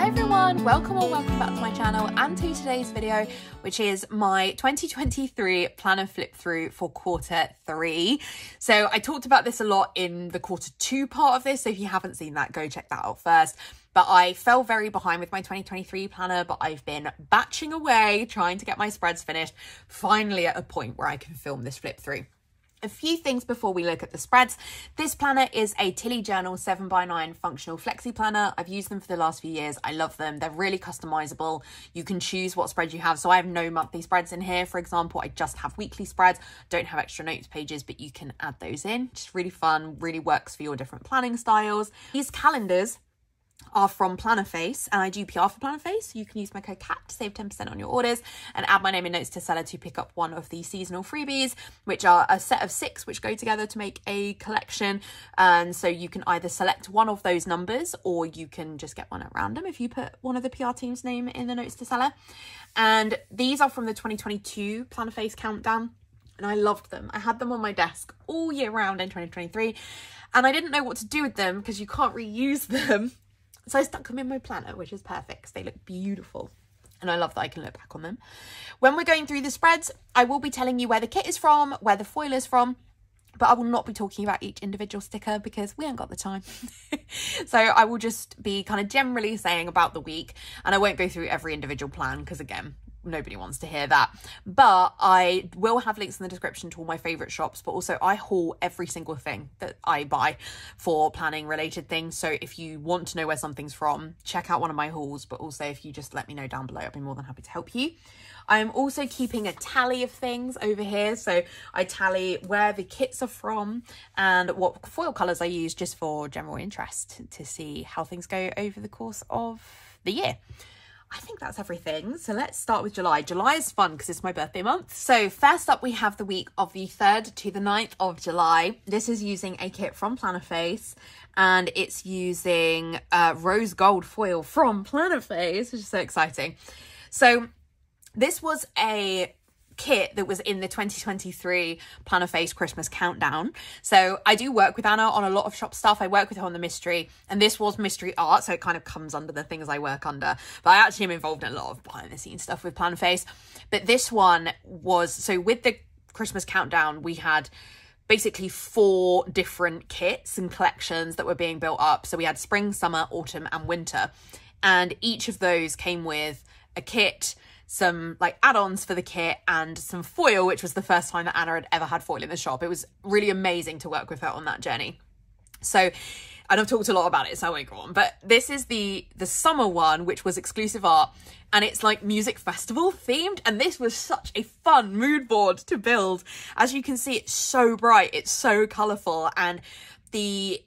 Hi everyone, welcome back to my channel and to today's video, which is my 2023 planner flip through for Q3. So I talked about this a lot in the Q2 part of this, so if you haven't seen that, go check that out first. But I fell very behind with my 2023 planner, but I've been batching away, trying to get my spreads finished, finally at a point where I can film this flip through. A few things before we look at the spreads. This planner is a Tilly Journal 7x9 functional flexi planner. I've used them for the last few years. I love them. They're really customizable. You can choose what spread you have. So I have no monthly spreads in here, for example. I just have weekly spreads. Don't have extra notes pages, but you can add those in. Just really fun, really works for your different planning styles. These calendars are from Plannerface, and I do PR for Plannerface. You can use my code CAT to save 10% on your orders and add my name and notes to seller to pick up one of the seasonal freebies, which are a set of 6 which go together to make a collection. And so you can either select one of those numbers or you can just get one at random if you put one of the PR team's name in the notes to seller. And these are from the 2022 Plannerface countdown, and I loved them. I had them on my desk all year round in 2023, and I didn't know what to do with them because you can't reuse them. So I stuck them in my planner, which is perfect because they look beautiful. And I love that I can look back on them. When we're going through the spreads, I will be telling you where the kit is from, where the foil is from, but I will not be talking about each individual sticker because we ain't got the time. So I will just be kind of generally saying about the week, and I won't go through every individual plan because, again, nobody wants to hear that. But I will have links in the description to all my favorite shops, but also I haul every single thing that I buy for planning related things. So if you want to know where something's from, check out one of my hauls, but also if you just let me know down below, I'll be more than happy to help you. I'm also keeping a tally of things over here. So I tally where the kits are from and what foil colours I use, just for general interest to see how things go over the course of the year. I think that's everything. So let's start with July. July is fun because it's my birthday month. So first up, we have the week of the 3rd to the 9th of July. This is using a kit from Plannerface, and it's using rose gold foil from Plannerface, which is so exciting. So this was a kit that was in the 2023 Plannerface Christmas countdown. So I do work with Anna on a lot of shop stuff. I work with her on the mystery, and this was mystery art, so it kind of comes under the things I work under. But I actually am involved in a lot of behind the scenes stuff with Plannerface. But this one was, so with the Christmas countdown, we had basically 4 different kits and collections that were being built up. So we had spring, summer, autumn, and winter. And each of those came with a kit, some like add-ons for the kit, and some foil, which was the first time that Anna had ever had foil in the shop. It was really amazing to work with her on that journey. So, and I've talked a lot about it, so I won't go on, but this is the summer one, which was exclusive art, and it's like music festival themed, and this was such a fun mood board to build. As you can see, it's so bright, it's so colourful, and the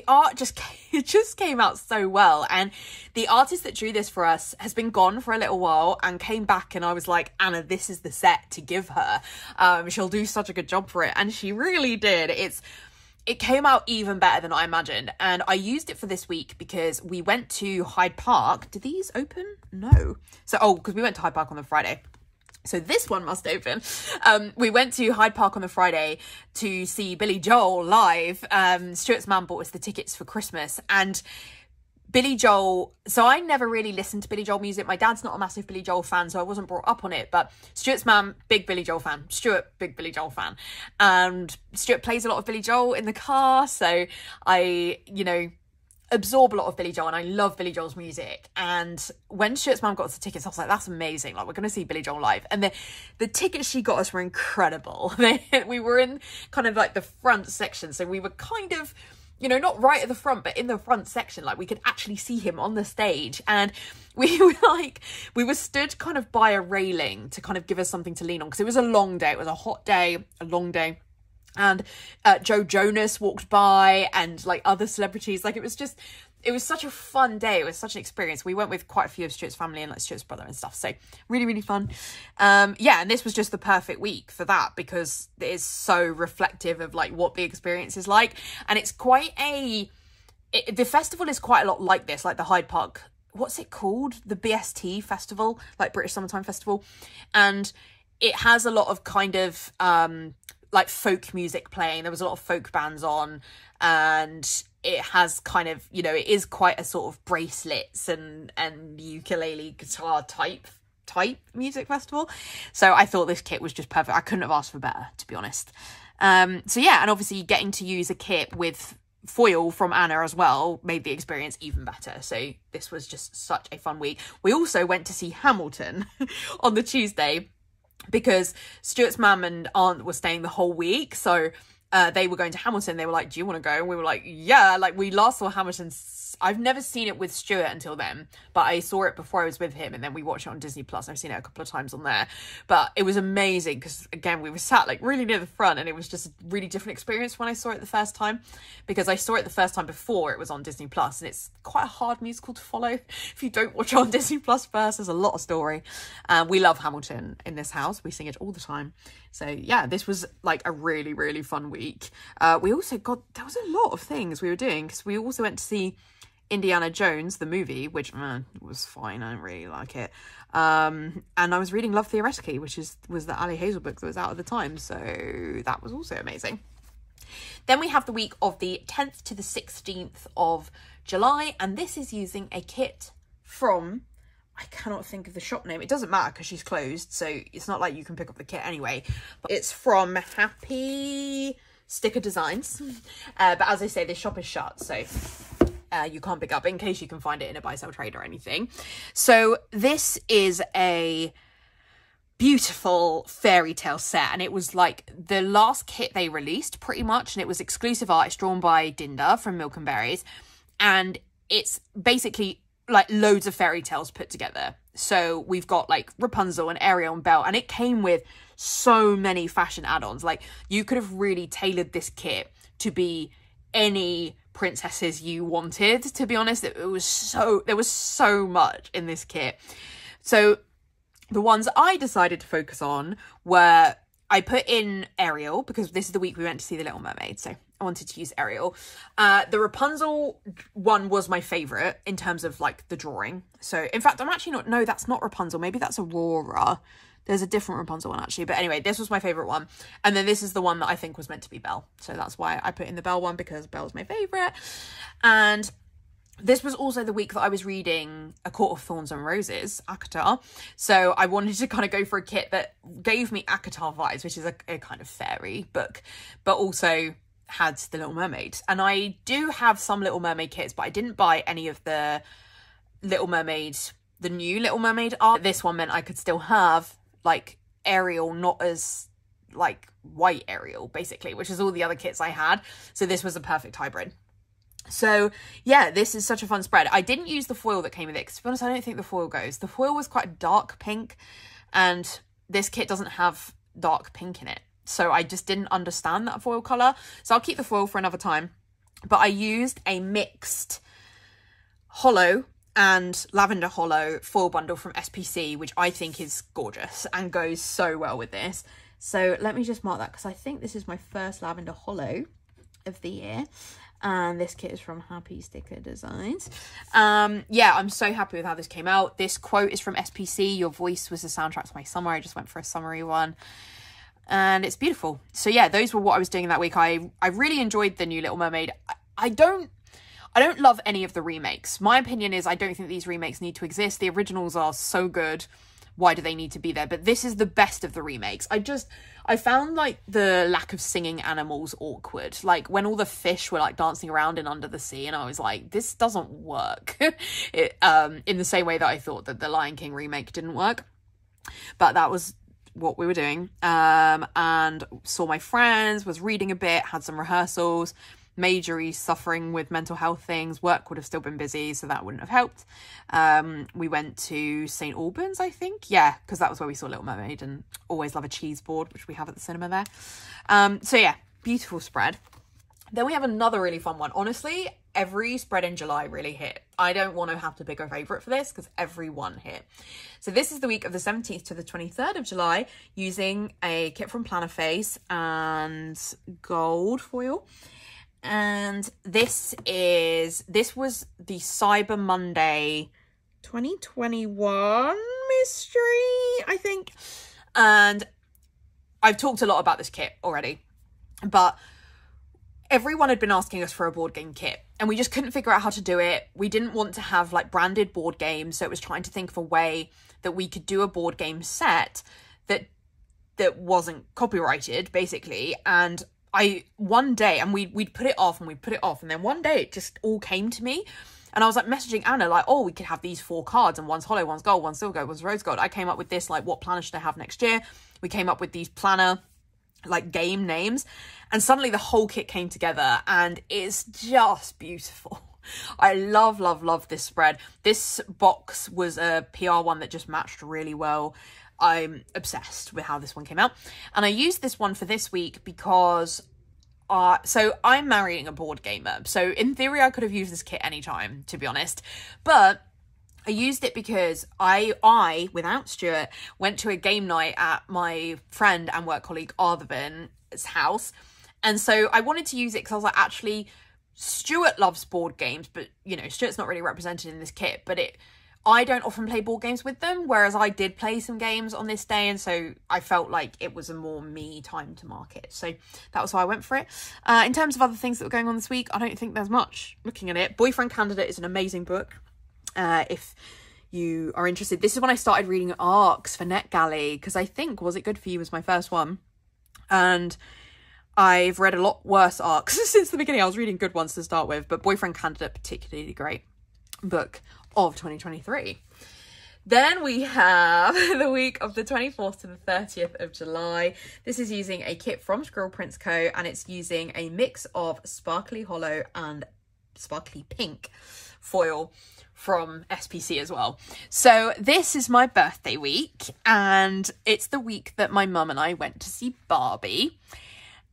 art just came out so well. And the artist that drew this for us has been gone for a little while and came back, and I was like, Anna, this is the set to give her. She'll do such a good job for it, and she really did. It came out even better than I imagined, and I used it for this week because we went to Hyde Park. Did these open? No. So because we went to Hyde Park on the Friday, so this one must open. We went to Hyde Park on the Friday to see Billy Joel live. Stuart's mum bought us the tickets for Christmas, and Billy Joel, so I never really listened to Billy Joel music. My dad's not a massive Billy Joel fan, so I wasn't brought up on it, but Stuart's mum, big Billy Joel fan. Stuart, big Billy Joel fan. And Stuart plays a lot of Billy Joel in the car, so I, absorb a lot of Billy Joel, and I love Billy Joel's music. And when Stuart's mum got us the tickets, I was like, that's amazing, like, we're going to see Billy Joel live. And the tickets she got us were incredible. We were in kind of like the front section, so we were kind of, not right at the front, but in the front section, like we could actually see him on the stage. And we were stood kind of by a railing to kind of give us something to lean on, because it was a long day. It was a hot day, a long day. And Joe Jonas walked by, and like other celebrities. Like it was such a fun day. It was such an experience. We went with quite a few of Stuart's family and like Stuart's brother and stuff. So really, really fun. Yeah, and this was just the perfect week for that, because it is so reflective of like what the experience is like. And it's quite the festival is quite a lot like this, like the Hyde Park, what's it called? The BST festival, like British Summertime Festival. And it has a lot of kind of like folk music playing. There was a lot of folk bands on, and it has kind of, you know, it is quite a sort of bracelets and ukulele guitar type music festival. So I thought this kit was just perfect. I couldn't have asked for better, to be honest. So yeah, and obviously getting to use a kit with foil from Anna as well made the experience even better. So this was just such a fun week. We also went to see Hamilton on the Tuesday because Stuart's mum and aunt were staying the whole week. So they were going to Hamilton. They were like, do you want to go? And we were like, yeah. Like, we last saw Hamilton. I've never seen it with Stuart until then, but I saw it before I was with him, and then we watched it on Disney Plus. I've seen it a couple of times on there, but it was amazing because, again, we were sat like really near the front, and it was just a really different experience when I saw it the first time, because I saw it the first time before it was on Disney Plus, and it's quite a hard musical to follow if you don't watch it on Disney Plus first. There's a lot of story. We love Hamilton in this house. We sing it all the time. So yeah, this was like a really, really fun week. We also there was a lot of things we were doing, because we also went to see Indiana Jones, the movie, which was fine. I didn't really like it. And I was reading Love Theoretically, which was the Ali Hazel book that was out at the time. So that was also amazing. Then we have the week of the 10th to the 16th of July. And this is using a kit from, I cannot think of the shop name. It doesn't matter because she's closed. So it's not like you can pick up the kit anyway. But it's from Happy Sticker Designs. But as I say, this shop is shut. So you can't pick up, in case you can find it in a buy sell trade or anything. So this is a beautiful fairy tale set, and it was like the last kit they released pretty much, and it was exclusive art. It's drawn by Dinda from Milk and Berries, and it's basically like loads of fairy tales put together. So we've got like Rapunzel and Ariel and Belle, and it came with so many fashion add-ons. Like, you could have really tailored this kit to be any princesses you wanted, to be honest. There was so much in this kit. So the ones I decided to focus on were, I put in Ariel because this is the week we went to see The Little Mermaid, so I wanted to use Ariel. The Rapunzel one was my favourite in terms of like the drawing. So in fact, no, that's not Rapunzel. Maybe that's Aurora. There's a different Rapunzel one actually. But anyway, this was my favourite one. And then this is the one that I think was meant to be Belle. So that's why I put in the Belle one, because Belle's my favourite. And this was also the week that I was reading A Court of Thorns and Roses, ACOTAR. So I wanted to kind of go for a kit that gave me ACOTAR vibes, which is a kind of fairy book, but also had The Little Mermaid. And I do have some Little Mermaid kits, but I didn't buy any of the Little Mermaid, the new Little Mermaid art. This one meant I could still have like Ariel, not as like white Ariel basically, which is all the other kits I had. So this was a perfect hybrid. So yeah, this is such a fun spread. I didn't use the foil that came with it, because to be honest, I don't think the foil goes. The foil was quite a dark pink, and this kit doesn't have dark pink in it. So I just didn't understand that foil colour. So I'll keep the foil for another time. But I used a mixed hollow and lavender hollow foil bundle from SPC, which I think is gorgeous and goes so well with this. So let me just mark that, because I think this is my first lavender hollow of the year. And this kit is from Happy Sticker Designs. Yeah, I'm so happy with how this came out. This quote is from SPC. Your voice was the soundtrack to my summer. I just went for a summery one. And it's beautiful. So yeah, those were what I was doing that week. I really enjoyed the new Little Mermaid. I don't love any of the remakes. My opinion is I don't think these remakes need to exist. The originals are so good. Why do they need to be there? But this is the best of the remakes. I found like the lack of singing animals awkward. Like when all the fish were like dancing around in Under the Sea, and I was like, this doesn't work. In the same way that I thought that the Lion King remake didn't work. But that was what we were doing. And saw my friends, was reading a bit, had some rehearsals. Majorie suffering with mental health things. Work would have still been busy, so that wouldn't have helped. We went to St Albans, I think. Yeah, because that was where we saw Little Mermaid, and always love a cheese board, which we have at the cinema there. So yeah, beautiful spread. Then we have another really fun one. Honestly, every spread in July really hit. I don't want to have to pick a favourite for this, because every one hit. So this is the week of the 17th to the 23rd of July, using a kit from Plannerface and gold foil. And this was the Cyber Monday 2021 mystery, I think. And I've talked a lot about this kit already, but everyone had been asking us for a board game kit and we just couldn't figure out how to do it. We didn't want to have like branded board games, so it was trying to think of a way that we could do a board game set that wasn't copyrighted, basically. And one day, and we'd put it off and we'd put it off, and then one day it just all came to me. And I was like messaging Anna, like, oh, we could have these 4 cards, and one's hollow, one's gold, one's silver gold, one's rose gold. I came up with this, like, what planner should I have next year? We came up with these planner, like, game names. And suddenly the whole kit came together, and it's just beautiful. I love, love, love this spread. This box was a PR one that just matched really well. I'm obsessed with how this one came out. And I used this one for this week because... so I'm marrying a board gamer. So in theory, I could have used this kit anytime, to be honest. But I used it because I, without Stuart, went to a game night at my friend and work colleague Arthur's house. And so I wanted to use it because I was like, actually, Stuart loves board games, but, you know, Stuart's not really represented in this kit. But I don't often play board games with them, whereas I did play some games on this day, and so I felt like it was a more me time to market. So that was why I went for it. In terms of other things that were going on this week, I don't think there's much looking at it. Boyfriend Candidate is an amazing book. If you are interested. This is when I started reading ARCs for NetGalley, because I think Was It Good For You was my first one. And I've read a lot worse ARCs since the beginning. I was reading good ones to start with, but Boyfriend Candidate, particularly great book of 2023. Then we have the week of the 24th to the 30th of July. This is using a kit from Squirrel Prints Co. and it's using a mix of sparkly hollow and sparkly pink foil from SPC as well. So this is my birthday week, and it's the week that my mum and I went to see Barbie.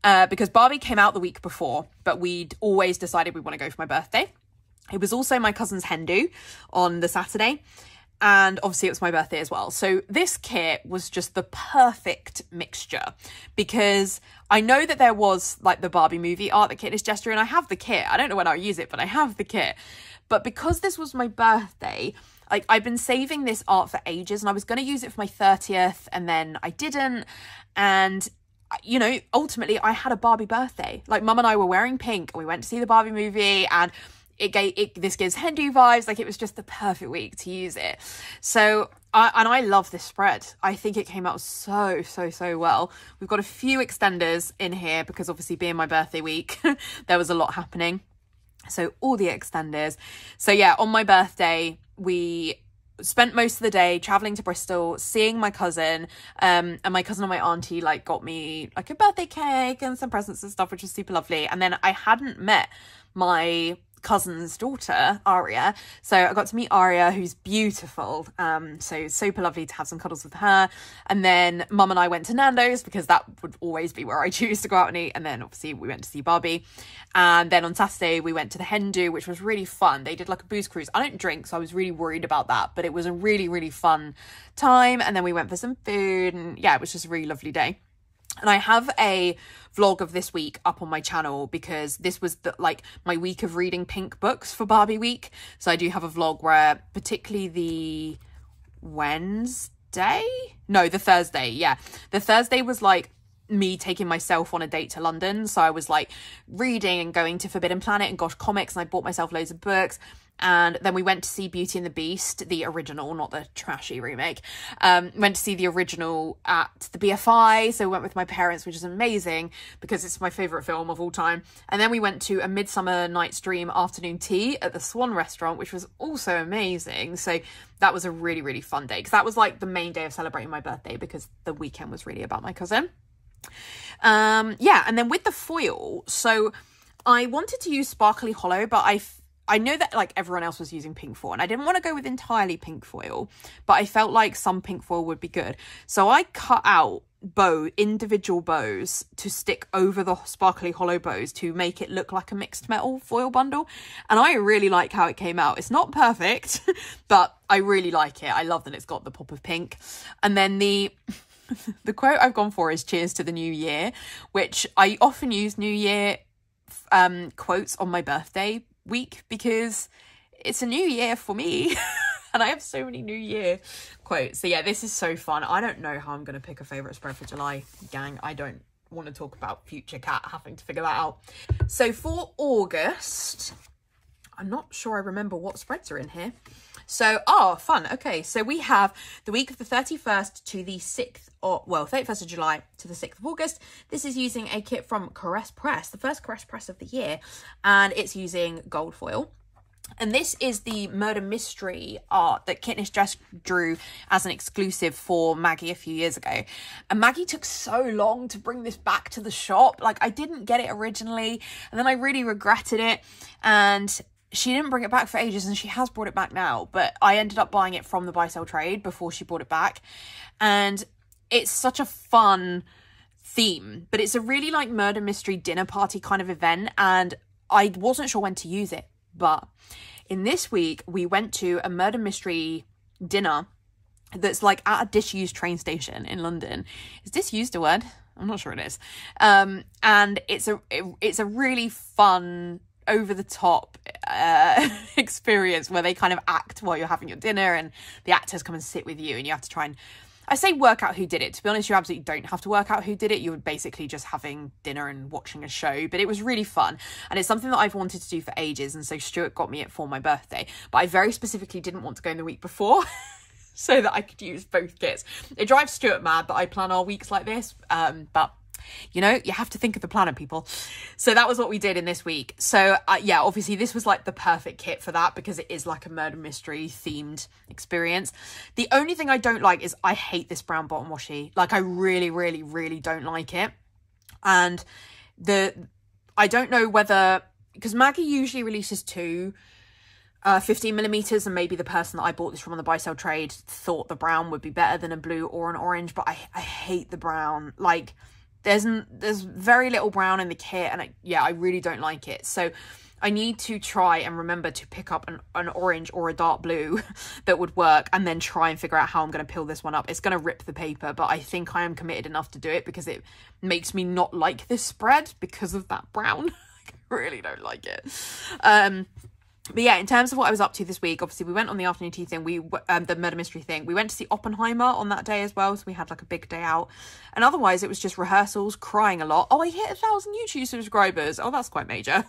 Because Barbie came out the week before, but we'd always decided we want to go for my birthday. It was also my cousin's hen do on the Saturday, and obviously it was my birthday as well. So this kit was just the perfect mixture, because I know that there was like the Barbie movie art that Kit is gesture, and I have the kit. I don't know when I'll use it, but I have the kit. But because this was my birthday, like I've been saving this art for ages, and I was going to use it for my 30th, and then I didn't. And you know, ultimately I had a Barbie birthday. Like Mum and I were wearing pink and we went to see the Barbie movie, and this gives hen do vibes. Like it was just the perfect week to use it. So I love this spread. I think it came out so well. We've got a few extenders in here because obviously being my birthday week there was a lot happening, so all the extenders. So yeah, on my birthday we spent most of the day traveling to Bristol, seeing my cousin, and my cousin and my auntie like got me like a birthday cake and some presents and stuff, which was super lovely. And then I hadn't met my cousin's daughter, Aria, so I got to meet Aria, who's beautiful, so super lovely to have some cuddles with her. And then Mum and I went to Nando's because that would always be where I choose to go out and eat, and then obviously we went to see Barbie. And then on Saturday we went to the hen do, which was really fun. They did like a booze cruise. I don't drink, so I was really worried about that, but it was a really fun time. And then we went for some food, and yeah, it was just a really lovely day. And I have a vlog of this week up on my channel because this was like my week of reading pink books for Barbie week. So I do have a vlog where particularly the Thursday. Yeah. The Thursday was like me taking myself on a date to London. So I was like reading and going to Forbidden Planet and Gosh Comics, and I bought myself loads of books. And then we went to see Beauty and the Beast, the original, not the trashy remake. Went to see the original at the BFI. So we went with my parents, which is amazing because it's my favourite film of all time. And then we went to A Midsummer Night's Dream afternoon tea at the Swan restaurant, which was also amazing. So that was a really fun day because that was like the main day of celebrating my birthday because the weekend was really about my cousin. Yeah, and then with the foil, so I wanted to use Sparkly Hollow, but I know that like everyone else was using pink foil, and I didn't want to go with entirely pink foil, but I felt like some pink foil would be good. So I cut out individual bows to stick over the Sparkly Hollow bows to make it look like a mixed metal foil bundle. And I really like how it came out. It's not perfect, but I really like it. I love that it's got the pop of pink. And then the quote I've gone for is "Cheers to the New Year," which I often use New Year quotes on my birthday week because it's a new year for me and I have so many New Year quotes. So yeah, this is so fun. I don't know how I'm going to pick a favourite spread for July, gang. I don't want to talk about future cat having to figure that out. So for August, I'm not sure I remember what spreads are in here. So, fun. Okay, so we have the week of the 31st to the 6th, 31st of July to the 6th of August. This is using a kit from Caress Press, the first Caress Press of the year, and it's using gold foil. And this is the murder mystery art that Kitnish just drew as an exclusive for Maggie a few years ago. And Maggie took so long to bring this back to the shop. Like, I didn't get it originally, and then I really regretted it. And she didn't bring it back for ages, and she has brought it back now. But I ended up buying it from the buy sell trade before she brought it back. And it's such a fun theme, but it's a really like murder mystery dinner party kind of event. And I wasn't sure when to use it. But in this week, we went to a murder mystery dinner that's like at a disused train station in London. Is disused a word? I'm not sure it is. And it's a really fun, over the top experience where they kind of act while you're having your dinner, and the actors come and sit with you, and you have to try and, I say work out who did it. To be honest, you absolutely don't have to work out who did it. You're basically just having dinner and watching a show. But it was really fun. And it's something that I've wanted to do for ages. And so Stuart got me it for my birthday. But I very specifically didn't want to go in the week before so that I could use both kits. It drives Stuart mad that I plan our weeks like this. But you know, you have to think of the planner, people. So that was what we did in this week. So yeah, obviously this was like the perfect kit for that because it is like a murder mystery themed experience. The only thing I don't like is I hate this brown bottom washi. Like, I really, really, really don't like it. And I don't know whether, because Maggie usually releases two 15mm, and maybe the person that I bought this from on the buy sell trade thought the brown would be better than a blue or an orange, but I hate the brown. Like, there's very little brown in the kit, and I really don't like it. So I need to try and remember to pick up an orange or a dark blue that would work, and then try and figure out how I'm going to peel this one up. It's going to rip the paper, but I think I am committed enough to do it because it makes me not like this spread because of that brown. I really don't like it. But yeah, in terms of what I was up to this week, obviously we went on the afternoon tea thing, the murder mystery thing. We went to see Oppenheimer on that day as well, so we had like a big day out. And otherwise it was just rehearsals, crying a lot. Oh, I hit 1,000 YouTube subscribers. Oh, that's quite major.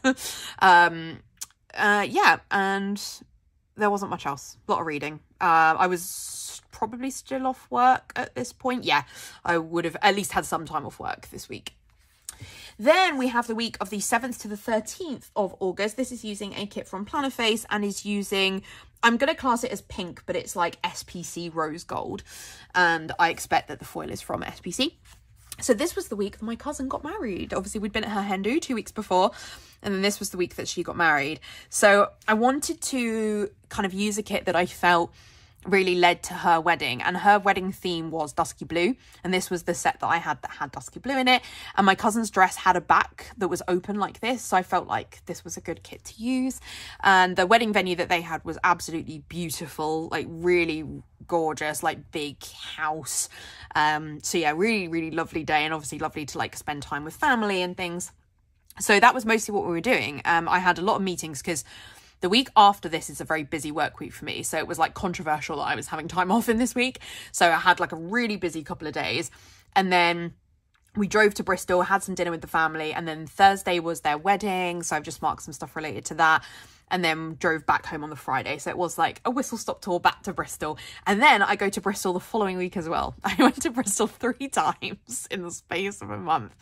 Yeah, and there wasn't much else. A lot of reading. I was probably still off work at this point. Yeah, I would have at least had some time off work this week. Then we have the week of the 7th to the 13th of August. This is using a kit from Plannerface and is using, I'm going to class it as pink, but it's like SPC rose gold. And I expect that the foil is from SPC. So this was the week that my cousin got married. Obviously, we'd been at her hen do 2 weeks before, and then this was the week that she got married. So I wanted to kind of use a kit that I felt really led to her wedding, and her wedding theme was dusky blue, and this was the set that I had that had dusky blue in it. And my cousin's dress had a back that was open like this, so I felt like this was a good kit to use. And the wedding venue that they had was absolutely beautiful, like really gorgeous, like big house. So yeah, really, really lovely day, and obviously lovely to like spend time with family and things. So that was mostly what we were doing. I had a lot of meetings because the week after this is a very busy work week for me. So it was like controversial that I was having time off in this week. So I had like a really busy couple of days. And then we drove to Bristol, had some dinner with the family. And then Thursday was their wedding. So I've just marked some stuff related to that. And then drove back home on the Friday. So it was like a whistle-stop tour back to Bristol. And then I go to Bristol the following week as well. I went to Bristol 3 times in the space of a month.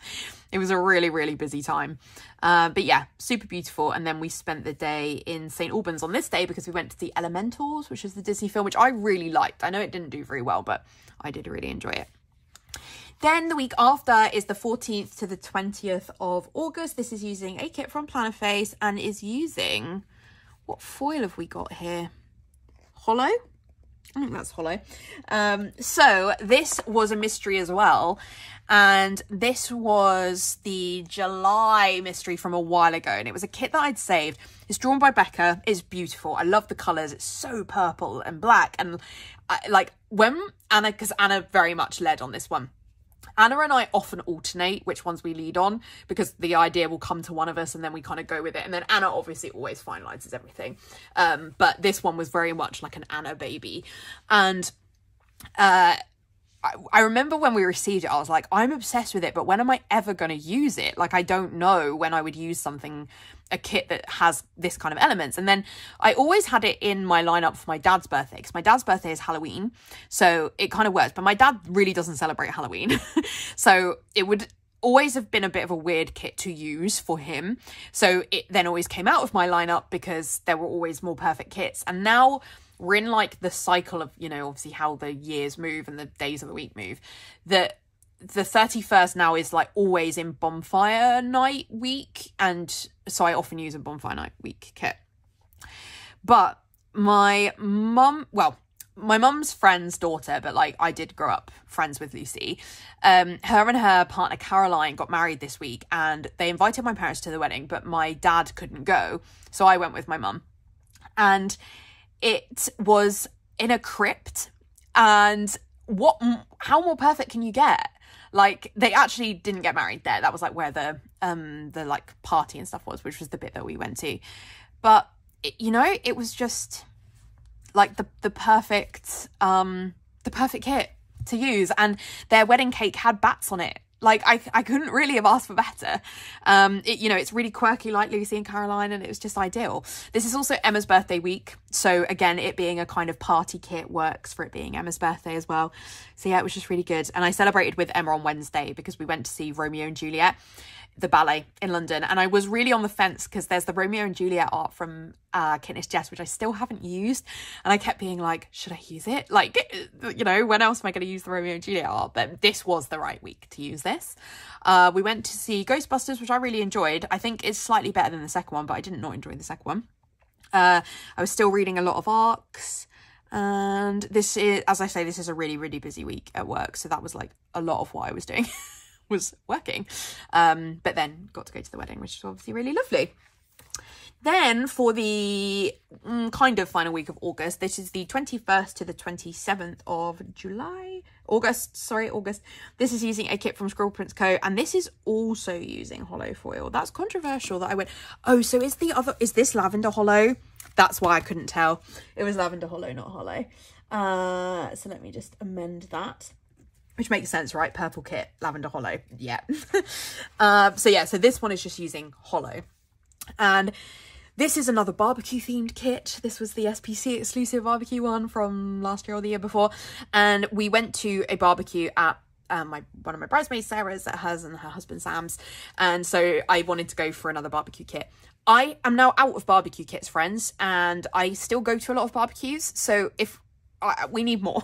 It was a really, really busy time. But yeah, super beautiful. And then we spent the day in St. Albans on this day because we went to the Elementals, which is the Disney film, which I really liked. I know it didn't do very well, but I did really enjoy it. Then the week after is the 14th to the 20th of August. This is using a kit from Plannerface and is using... what foil have we got here? Hollow? I think that's hollow. So this was a mystery as well. And this was the July mystery from a while ago. And it was a kit that I'd saved. It's drawn by Becca. It's beautiful. I love the colours. It's so purple and black. And like when Anna, because Anna very much led on this one. Anna and I often alternate which ones we lead on because the idea will come to one of us and then we kind of go with it. And then Anna obviously always finalises everything. But this one was very much like an Anna baby. And I I remember when we received it, I was like, I'm obsessed with it, but when am I ever going to use it? Like, I don't know when I would use something, a kit that has this kind of elements. And then I always had it in my lineup for my dad's birthday, because my dad's birthday is Halloween, so it kind of works. But my dad really doesn't celebrate Halloween. So it would always have been a bit of a weird kit to use for him. So it then always came out of my lineup because there were always more perfect kits. And now we're in like the cycle of, you know, obviously how the years move and the days of the week move, that the 31st now is like always in bonfire night week. And so I often use a bonfire night week kit. But my mum's friend's daughter, but like I did grow up friends with Lucy. Her and her partner Caroline got married this week, and they invited my parents to the wedding, but my dad couldn't go. So I went with my mum. And it was in a crypt, and how more perfect can you get? Like, they actually didn't get married there. That was like where the like party and stuff was, which was the bit that we went to. But you know, it was just like the perfect kit to use, and their wedding cake had bats on it. Like, I couldn't really have asked for better. You know, it's really quirky like Lucy and Caroline, and it was just ideal. This is also Emma's birthday week. So again, it being a kind of party kit works for it being Emma's birthday as well. So yeah, it was just really good. And I celebrated with Emma on Wednesday because we went to see Romeo and Juliet, the ballet in London. And I was really on the fence because there's the Romeo and Juliet art from Kintness Jess, which I still haven't used. And I kept being like, should I use it? Like, you know, when else am I going to use the Romeo and Juliet art? But this was the right week to use this. We went to see Ghostbusters, which I really enjoyed. I think it's slightly better than the second one, but I did not enjoy the second one. I was still reading a lot of ARCs. And this is, as I say, this is a really, really busy week at work. So that was like a lot of what I was doing. Was working, but then got to go to the wedding, which is obviously really lovely. Then for the kind of final week of August, this is the 21st to the 27th of August. This is using a kit from Scribble Prints Co, and this is also using hollow foil. That's controversial that I went, oh, so is this lavender hollow? That's why I couldn't tell. It was lavender hollow, not hollow. So let me just amend that. Which makes sense, right? Purple kit, lavender hollow. Yeah. So this one is just using hollow. And this is another barbecue themed kit. This was the SPC exclusive barbecue one from last year or the year before. And we went to a barbecue at one of my bridesmaids, Sarah's, at hers and her husband Sam's. And so I wanted to go for another barbecue kit. I am now out of barbecue kits, friends, and I still go to a lot of barbecues. So if we need more.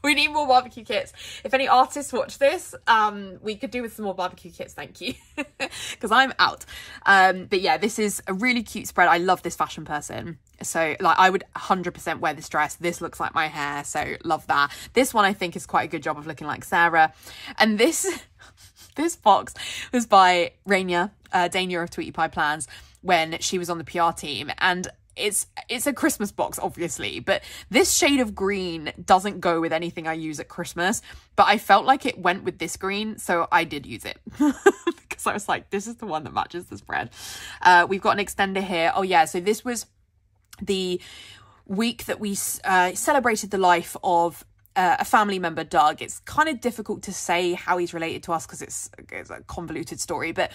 We need more barbecue kits. If any artists watch this, we could do with some more barbecue kits, thank you. Because I'm out. But yeah, this is a really cute spread. I love this fashion person. So like, I would 100% wear this dress. This looks like my hair, so love that. This one I think is quite a good job of looking like Sarah. And this box was by Rainier, Dania of Tweety Pie Plans, when she was on the PR team. And it's a Christmas box, obviously, but this shade of green doesn't go with anything I use at Christmas, but I felt like it went with this green, so I did use it because I was like, this is the one that matches the spread. We've got an extender here. Oh yeah, so this was the week that we celebrated the life of a family member, Doug. It's kind of difficult to say how he's related to us because it's a convoluted story, but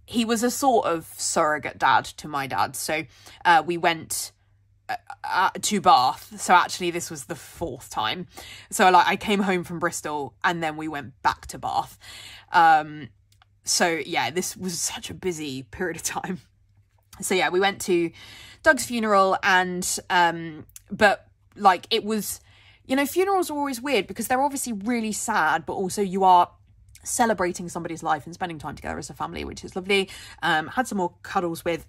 he was a sort of surrogate dad to my dad. So we went to Bath. So actually this was the 4th time. So like I came home from Bristol and then we went back to Bath. So yeah, this was such a busy period of time. So yeah, we went to Doug's funeral and but like it was, you know, funerals are always weird because they're obviously really sad, but also you are celebrating somebody's life and spending time together as a family, which is lovely. Had some more cuddles with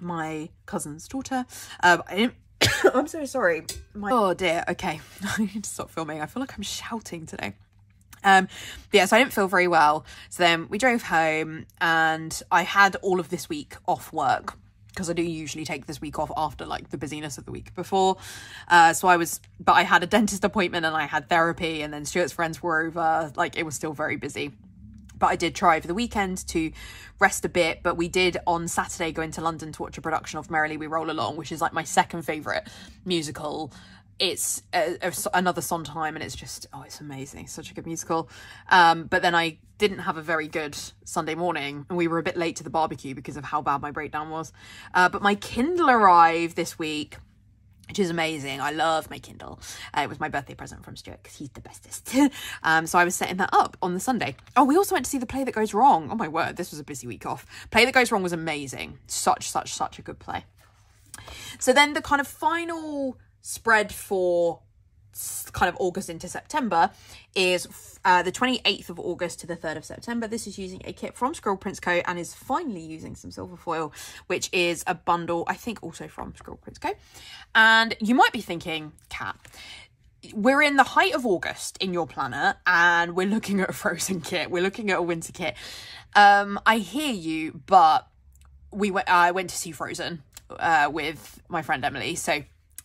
my cousin's daughter. I'm so sorry. Oh dear. Okay, I need to stop filming. I feel like I'm shouting today. But yeah, so I didn't feel very well. So then we drove home and I had all of this week off work because I do usually take this week off after like the busyness of the week before. But I had a dentist appointment and I had therapy and then Stuart's friends were over. Like it was still very busy. But I did try over the weekend to rest a bit. But we did on Saturday go into London to watch a production of Merrily We Roll Along, which is like my second favourite musical it's another Sondheim, and it's just, oh, it's amazing. Such a good musical. But then I didn't have a very good Sunday morning, and we were a bit late to the barbecue because of how bad my breakdown was. But my Kindle arrived this week, which is amazing. I love my Kindle. It was my birthday present from Stuart because he's the bestest. So I was setting that up on the Sunday. Oh, we also went to see The Play That Goes Wrong. Oh my word, this was a busy week off. Play That Goes Wrong was amazing. Such a good play. So then the kind of final spread for kind of August into September is the 28th of August to the 3rd of September. This is using a kit from Squirrel Prince Co. and is finally using some silver foil, which is a bundle, I think also from Squirrel Prince Co. And you might be thinking, Kat, we're in the height of August in your planner and we're looking at a Frozen kit. We're looking at a winter kit. I hear you, but I went to see Frozen with my friend Emily, so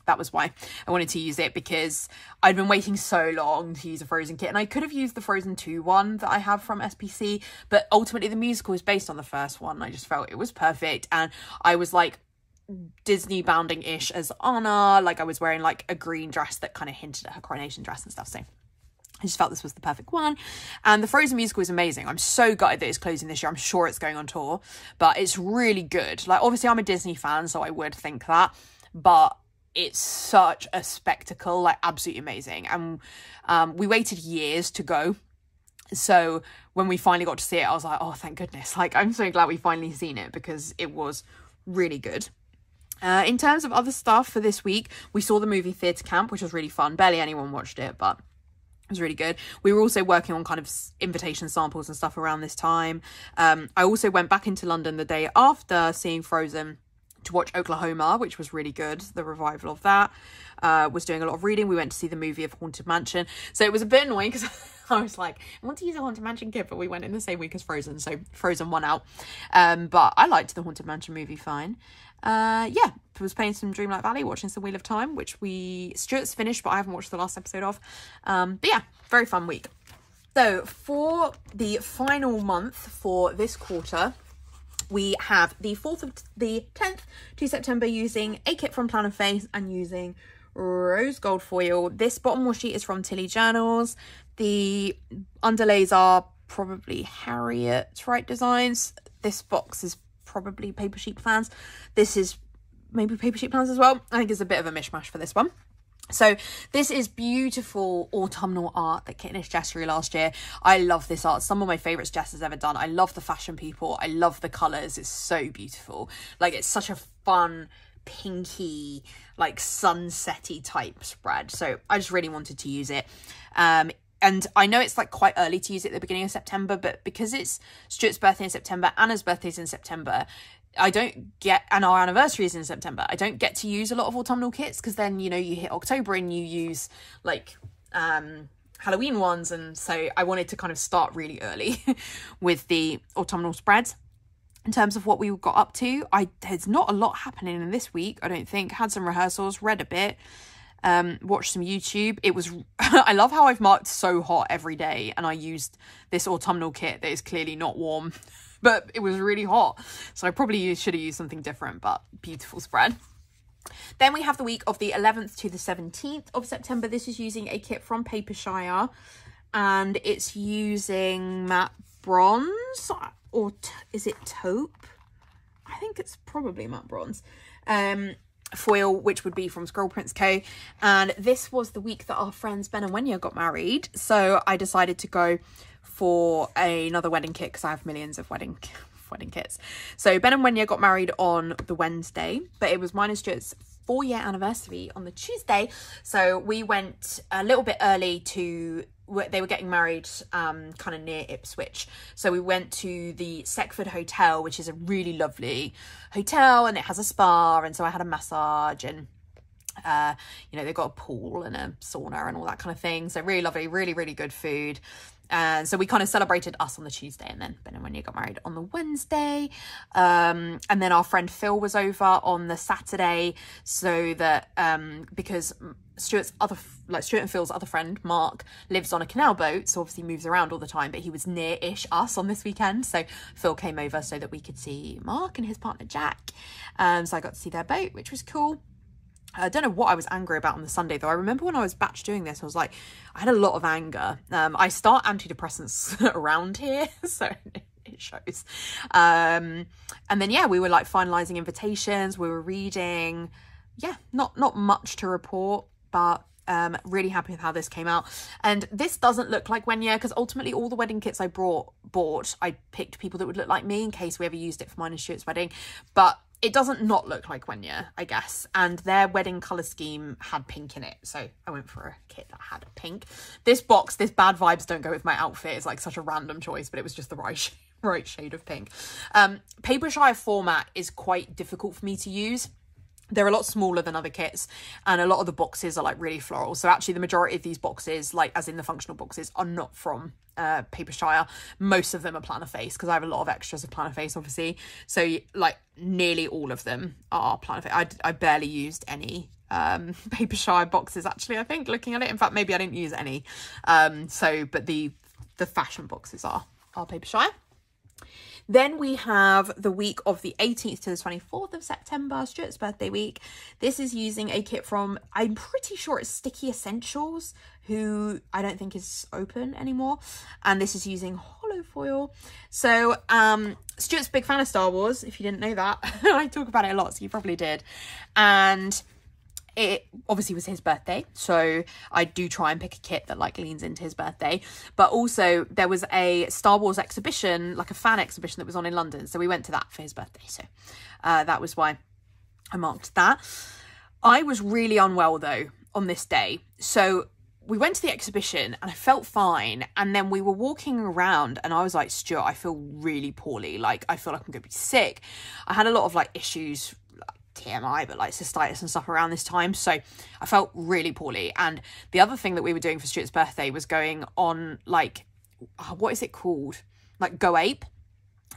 that was why I wanted to use it, because I'd been waiting so long to use a Frozen kit, and I could have used the Frozen 2 one that I have from SPC, but ultimately the musical is based on the first one. I just felt it was perfect, and I was like Disney bounding-ish as Anna, like I was wearing like a green dress that kind of hinted at her coronation dress and stuff, so I just felt this was the perfect one. And the Frozen musical is amazing. I'm so gutted that it's closing this year. I'm sure it's going on tour, but it's really good. Like, obviously I'm a Disney fan, so I would think that, but it's such a spectacle, like absolutely amazing. And we waited years to go, so when we finally got to see it, I was like, oh, thank goodness. Like, I'm so glad we finally seen it, because it was really good. In terms of other stuff for this week, we saw the movie Theatre Camp, which was really fun. Barely anyone watched it, but it was really good. We were also working on kind of invitation samples and stuff around this time. I also went back into London the day after seeing Frozen to watch Oklahoma, which was really good. The revival of that. Was doing a lot of reading. We went to see the movie of Haunted Mansion. So it was a bit annoying because I was like, I want to use a Haunted Mansion kit, but we went in the same week as Frozen, so Frozen won out. But I liked the Haunted Mansion movie fine. Yeah, was playing some Dreamlight Valley, watching some Wheel of Time, which Stuart's finished, but I haven't watched the last episode of. But yeah, very fun week. So for the final month for this quarter, we have the 10th to September using a kit from Plan & Face and using rose gold foil. This bottom washi is from Tilly Journals. The underlays are probably Harriet Wright Designs. This box is probably Paper Sheep Plans. This is maybe Paper Sheep Plans as well. I think it's a bit of a mishmash for this one. So this is beautiful autumnal art that Kittenish Jess drew last year. I love this art. Some of my favourites Jess has ever done. I love the fashion people. I love the colours. It's so beautiful. Like, it's such a fun, pinky, like sunsetty type spread. So I just really wanted to use it. And I know it's like quite early to use it at the beginning of September, but because it's Stuart's birthday in September, Anna's birthday's in September, and our anniversary is in September, I don't get to use a lot of autumnal kits, because then, you know, you hit October and you use like Halloween ones, and so I wanted to kind of start really early with the autumnal spreads. In terms of what we got up to, there's not a lot happening in this week, I don't think. Had some rehearsals, read a bit, watched some YouTube. It was I love how I've marked so hot every day, and I used this autumnal kit that is clearly not warm, but it was really hot, so I probably should have used something different, but beautiful spread. Then we have the week of the 11th to the 17th of September. This is using a kit from Papershire, and it's using matte bronze, or is it taupe? I think it's probably matte bronze. Foil, which would be from Squirrel Prince Co. And this was the week that our friends Ben and Wenya got married, so I decided to go for another wedding kit, because I have millions of wedding kits. So Ben and Wenya got married on the Wednesday, but it was mine and Stuart's 4-year anniversary on the Tuesday, so we went a little bit early to, they were getting married kind of near Ipswich, so we went to the Seckford Hotel, which is a really lovely hotel, and it has a spa, and so I had a massage, and you know, they've got a pool and a sauna and all that kind of thing, so really lovely, really, really good food. And so we kind of celebrated us on the Tuesday, and then Ben and Wenya got married on the Wednesday. And then our friend Phil was over on the Saturday, so that because Stuart and Phil's other friend Mark lives on a canal boat, so obviously moves around all the time, but he was near-ish us on this weekend, so Phil came over so that we could see Mark and his partner Jack. So I got to see their boat, which was cool. I don't know what I was angry about on the Sunday, though. I remember when I was batch doing this, I was like, I had a lot of anger. I start antidepressants around here, so it shows. And then, yeah, we were like finalising invitations. We were reading. Yeah, not much to report, but really happy with how this came out. And this doesn't look like Wenya, because ultimately all the wedding kits I bought, I picked people that would look like me in case we ever used it for mine and Stuart's wedding. But it doesn't not look like Wenya, I guess. And their wedding colour scheme had pink in it. So I went for a kit that had pink. This box, this Bad Vibes Don't Go With My Outfit, is like such a random choice, but it was just the right shade of pink. Paper Shire format is quite difficult for me to use. They're a lot smaller than other kits, and a lot of the boxes are like really floral. So actually the majority of these boxes, like as in the functional boxes, are not from Paper Shire. Most of them are Planner Face, because I have a lot of extras of Planner Face, obviously. So like nearly all of them are Planner Face. I barely used any Paper Shire boxes, actually, I think, looking at it. In fact, maybe I didn't use any. But the fashion boxes are Paper Shire. Then we have the week of the 18th to the 24th of September, Stuart's birthday week. This is using a kit from, I'm pretty sure it's Sticky Essentials, who I don't think is open anymore. And this is using hollow foil. So Stuart's a big fan of Star Wars, if you didn't know that. I talk about it a lot, so you probably did. And it obviously was his birthday, so I do try and pick a kit that like leans into his birthday. But also there was a Star Wars exhibition, like a fan exhibition that was on in London, so we went to that for his birthday. So that was why I marked that. I was really unwell though on this day, so we went to the exhibition and I felt fine, and then we were walking around and I was like, Stuart, I feel really poorly, like I feel like I'm gonna be sick. I had a lot of like issues, TMI, but like cystitis and stuff around this time, so I felt really poorly. And the other thing that we were doing for Stuart's birthday was going on like, what is it called, like Go Ape.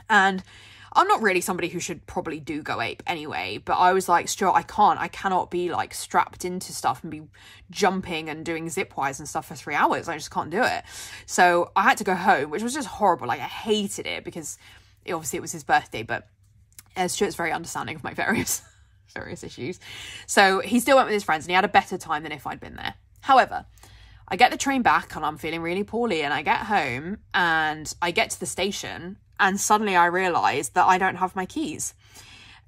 And I'm not really somebody who should probably do Go Ape anyway, but I was like, Stuart, I cannot be like strapped into stuff and be jumping and doing zip wires and stuff for 3 hours. I just can't do it. So I had to go home, which was just horrible. Like I hated it, because obviously it was his birthday, but Stuart's very understanding of my various issues. So he still went with his friends and he had a better time than if I'd been there. However, I get the train back and I'm feeling really poorly, and I get home and I get to the station and suddenly I realise that I don't have my keys.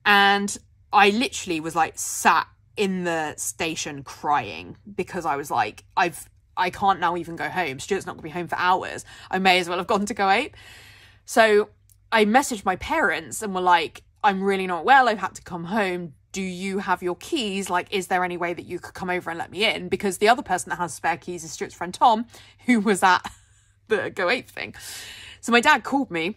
And I literally was like sat in the station crying, because I was like, I can't now even go home. Stuart's not going to be home for hours. I may as well have gone to Go Ape. So I messaged my parents and were like, I'm really not well. I've had to come home. Do you have your keys? Like, is there any way that you could come over and let me in? Because the other person that has spare keys is Stuart's friend Tom, who was at the Go Ape thing. So my dad called me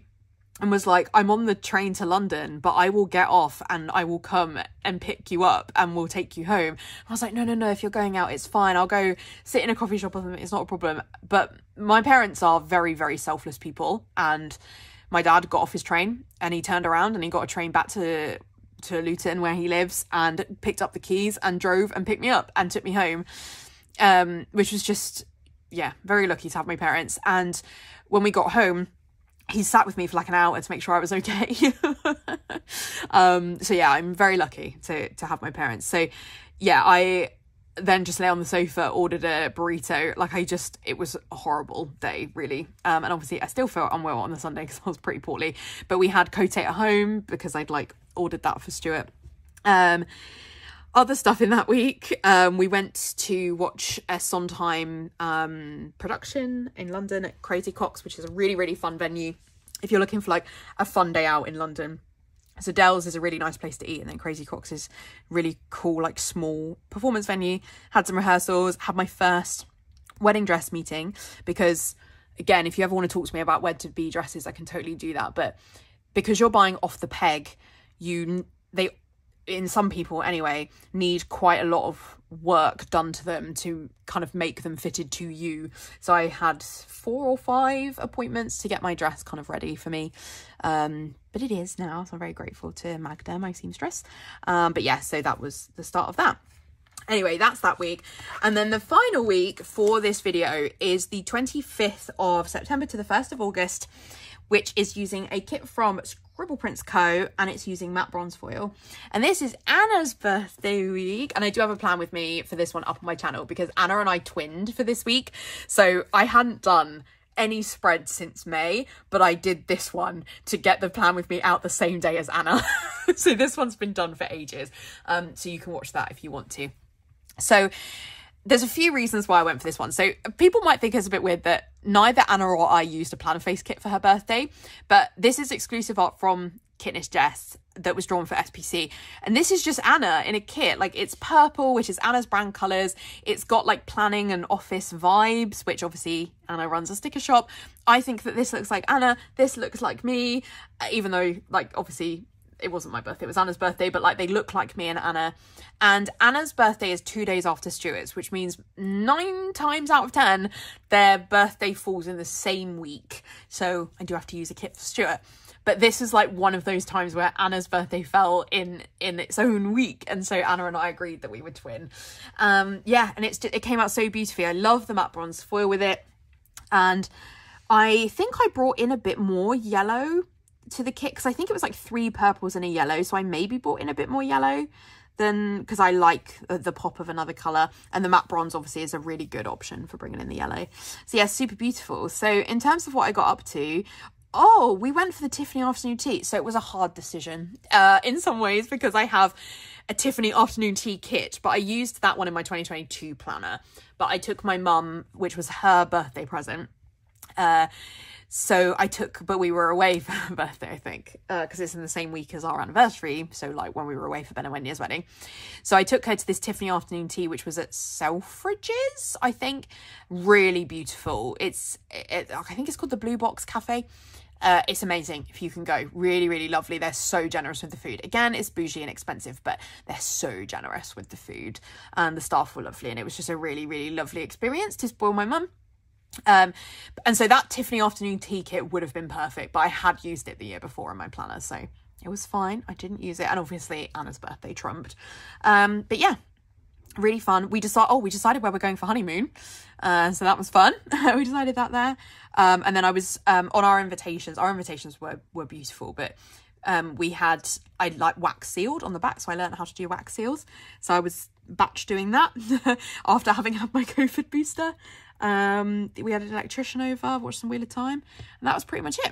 and was like, I'm on the train to London, but I will get off and I will come and pick you up and we'll take you home. I was like, no, if you're going out, it's fine. I'll go sit in a coffee shop or something. It's not a problem. But my parents are very, very selfless people. And my dad got off his train and he turned around and he got a train back to Luton, where he lives, and picked up the keys and drove and picked me up and took me home, which was just, yeah, very lucky to have my parents. And when we got home, he sat with me for like an hour to make sure I was okay. So yeah, I'm very lucky to have my parents. So yeah, I then just lay on the sofa, ordered a burrito. Like it was a horrible day, really. And obviously I still felt unwell on the Sunday because I was pretty poorly, but we had Cote at home because I'd like ordered that for Stuart. Other stuff in that week, we went to watch a Sondheim production in London at Crazy Coq's, which is a really, really fun venue if you're looking for like a fun day out in London. So Dell's is a really nice place to eat, and then Crazy Coq's is really cool, like small performance venue. Had some rehearsals, had my first wedding dress meeting, because again, if you ever want to talk to me about where to be dresses, I can totally do that. But because you're buying off the peg, they, in some people anyway, need quite a lot of work done to them to kind of make them fitted to you. So I had 4 or 5 appointments to get my dress kind of ready for me. But it is now, so I'm very grateful to Magda, my seamstress. But yeah, so that was the start of that. Anyway, that's that week. And then the final week for this video is the 25th of September to the 1st of August, which is using a kit from Scribble Prints Co. and it's using matte bronze foil. And this is Anna's birthday week. And I do have a plan with me for this one up on my channel because Anna and I twinned for this week. So I hadn't done any spread since May, but I did this one to get the plan with me out the same day as Anna. So this one's been done for ages. So you can watch that if you want to. So there's a few reasons why I went for this one. So people might think it's a bit weird that neither Anna or I used a planner face kit for her birthday, but this is exclusive art from Kitnish Jess that was drawn for SPC. And this is just Anna in a kit. Like, it's purple, which is Anna's brand colours. It's got like planning and office vibes, which obviously Anna runs a sticker shop. I think that this looks like Anna. This looks like me, even though like obviously it wasn't my birthday, it was Anna's birthday, but like they look like me and Anna. And Anna's birthday is 2 days after Stuart's, which means 9 times out of 10, their birthday falls in the same week. So I do have to use a kit for Stuart. But this is like one of those times where Anna's birthday fell in its own week. And so Anna and I agreed that we would twin. Yeah, and it came out so beautifully. I love the matte bronze foil with it. And I think I brought in a bit more yellow to the kit because I think it was like 3 purples and a yellow. So I maybe brought in a bit more yellow than, because I like the pop of another colour. And the matte bronze obviously is a really good option for bringing in the yellow. So yeah, super beautiful. So in terms of what I got up to, oh, we went for the Tiffany afternoon tea. So it was a hard decision in some ways because I have a Tiffany afternoon tea kit, but I used that one in my 2022 planner. But I took my mum, which was her birthday present. So I took, but we were away for her birthday, I think, because it's in the same week as our anniversary. So like when we were away for Ben and Wendy's wedding. So I took her to this Tiffany afternoon tea, which was at Selfridges, I think. Really beautiful. I think it's called the Blue Box Cafe. It's amazing if you can go. Really, really lovely. They're so generous with the food. Again, it's bougie and expensive, but they're so generous with the food. And the staff were lovely. And it was just a really, really lovely experience to spoil my mum. And so that Tiffany afternoon tea kit would have been perfect, but I had used it the year before in my planner, so it was fine. I didn't use it, and obviously Anna's birthday trumped. But yeah, really fun. We decided where we're going for honeymoon, so that was fun. We decided that there. And then I was on our invitations. Our invitations were beautiful, but I like wax sealed on the back, so I learned how to do wax seals. So I was batch doing that after having had my COVID booster. We had an electrician over, watched some Wheel of Time, and that was pretty much it.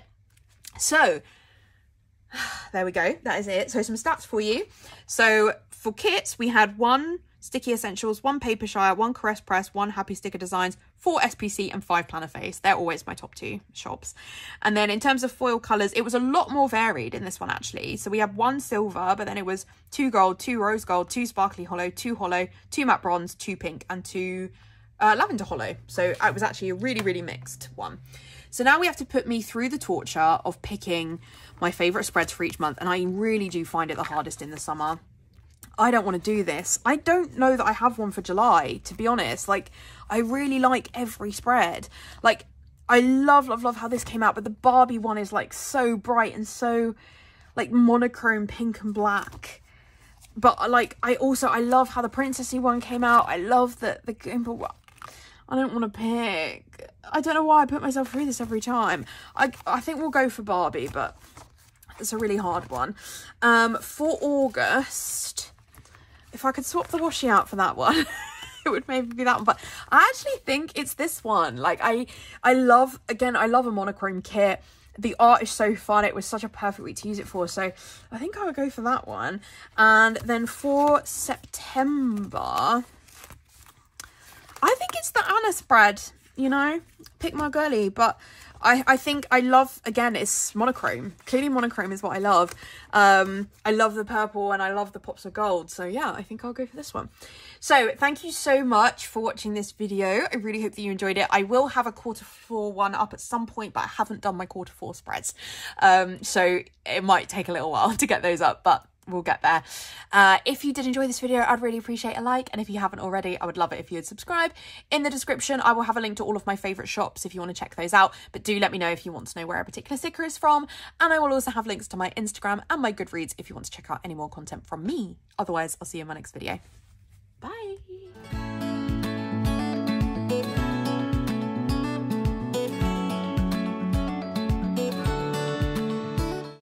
So there we go, that is it. So some stats for you. So for kits, we had 1 Sticky Essentials, 1 Paper Shire, 1 Caress Press, 1 Happy Sticker Designs, 4 SPC and 5 Planner Face. They're always my top 2 shops. And then in terms of foil colours, it was a lot more varied in this one actually. So we had 1 silver, but then it was 2 gold, 2 rose gold, 2 sparkly hollow, 2 hollow, 2 matte bronze, 2 pink and 2 lavender hollow. So it was actually a really, really mixed one. So now we have to put me through the torture of picking my favourite spreads for each month. And I really do find it the hardest in the summer. I don't want to do this. I don't know that I have one for July, to be honest. Like, I really like every spread. Like, I love, love, love how this came out. But the Barbie one is like so bright and so like monochrome pink and black. But like, I love how the princessy one came out. I love the I don't want to pick. I don't know why I put myself through this every time. I think we'll go for Barbie, but it's a really hard one. For August, if I could swap the washi out for that one, it would maybe be that one. But I actually think it's this one. Like I love a monochrome kit. The art is so fun. It was such a perfect week to use it for. So I think I would go for that one. And then for September, I think it's the Anna spread, you know, pick my girly. But I think I love, again, it's monochrome. Clearly monochrome is what I love. I love the purple and I love the pops of gold. So yeah, I think I'll go for this one. So thank you so much for watching this video. I really hope that you enjoyed it. I will have a Q4 one up at some point, but I haven't done my Q4 spreads. So it might take a little while to get those up, but we'll get there. If you did enjoy this video, I'd really appreciate a like, and if you haven't already, I would love it if you would subscribe. In the description, I will have a link to all of my favourite shops if you want to check those out, but do let me know if you want to know where a particular sticker is from, and I will also have links to my Instagram and my Goodreads if you want to check out any more content from me. Otherwise, I'll see you in my next video.